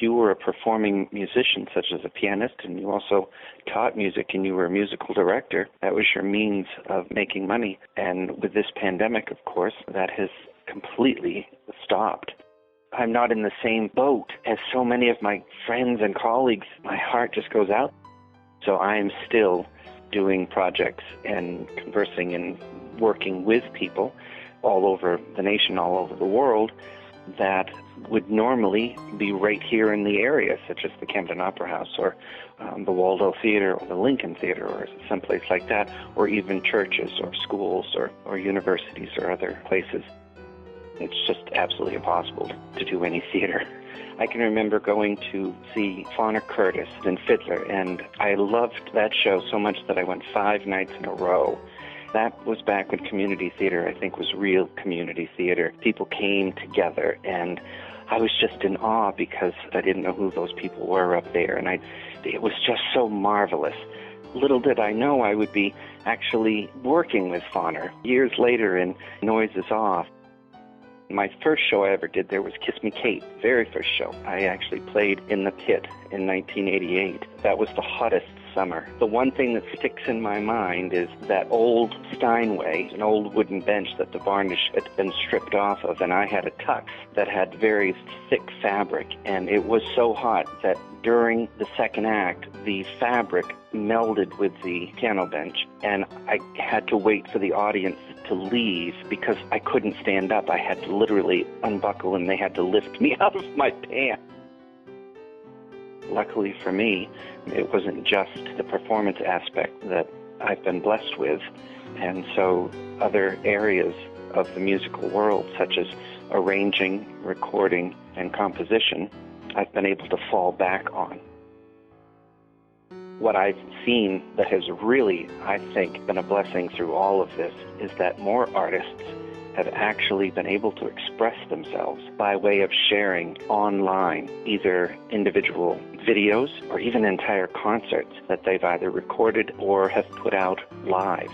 you were a performing musician, such as a pianist, and you also taught music and you were a musical director, that was your means of making money. And with this pandemic, of course, that has completely stopped. I'm not in the same boat as so many of my friends and colleagues. My heart just goes out. So I am still doing projects and conversing and working with people all over the nation, all over the world, that would normally be right here in the area, such as the Camden Opera House or the Waldo Theater or the Lincoln Theater or someplace like that, or even churches or schools or universities or other places. It's just absolutely impossible to do any theater. I can remember going to see Fauna Curtis in Fiddler, and I loved that show so much that I went 5 nights in a row. That was back when community theater, I think, was real community theater. People came together, and I was just in awe because I didn't know who those people were up there, and it was just so marvelous. Little did I know I would be actually working with Fauna years later in Noise Is Off. My first show I ever did there was Kiss Me Kate, very first show. I actually played in the pit in 1988. That was the hottest summer. The one thing that sticks in my mind is that old Steinway, an old wooden bench that the varnish had been stripped off of, and I had a tux that had very thick fabric, and it was so hot that during the second act, the fabric melded with the piano bench, and I had to wait for the audience to leave because I couldn't stand up. I had to literally unbuckle, and they had to lift me out of my pants. Luckily for me, it wasn't just the performance aspect that I've been blessed with, and so other areas of the musical world, such as arranging, recording, and composition, I've been able to fall back on. What I've seen that has really, I think, been a blessing through all of this is that more artists have actually been able to express themselves by way of sharing online, either individual videos or even entire concerts that they've either recorded or have put out live.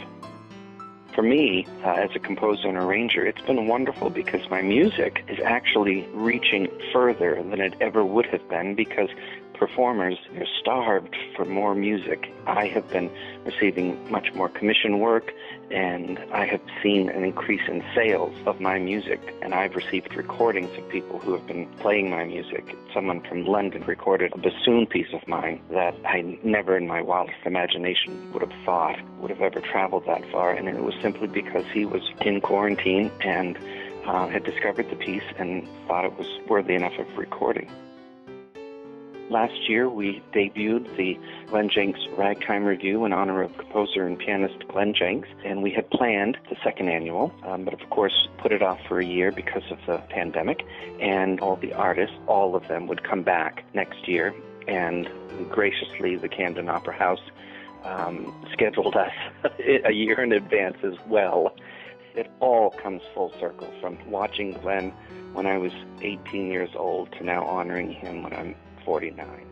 For me, as a composer and arranger, it's been wonderful because my music is actually reaching further than it ever would have been, because performers are starved for more music. I have been receiving much more commission work, and I have seen an increase in sales of my music, and I've received recordings of people who have been playing my music. Someone from London recorded a bassoon piece of mine that I never in my wildest imagination would have thought would have ever traveled that far, and it was simply because he was in quarantine and had discovered the piece and thought it was worthy enough of recording. Last year, we debuted the Glenn Jenks Ragtime Review in honor of composer and pianist Glenn Jenks, and we had planned the second annual, but of course put it off for a year because of the pandemic, and all the artists, all of them, would come back next year, and graciously the Camden Opera House scheduled us a year in advance as well. It all comes full circle, from watching Glenn when I was 18 years old to now honoring him when I'm 49.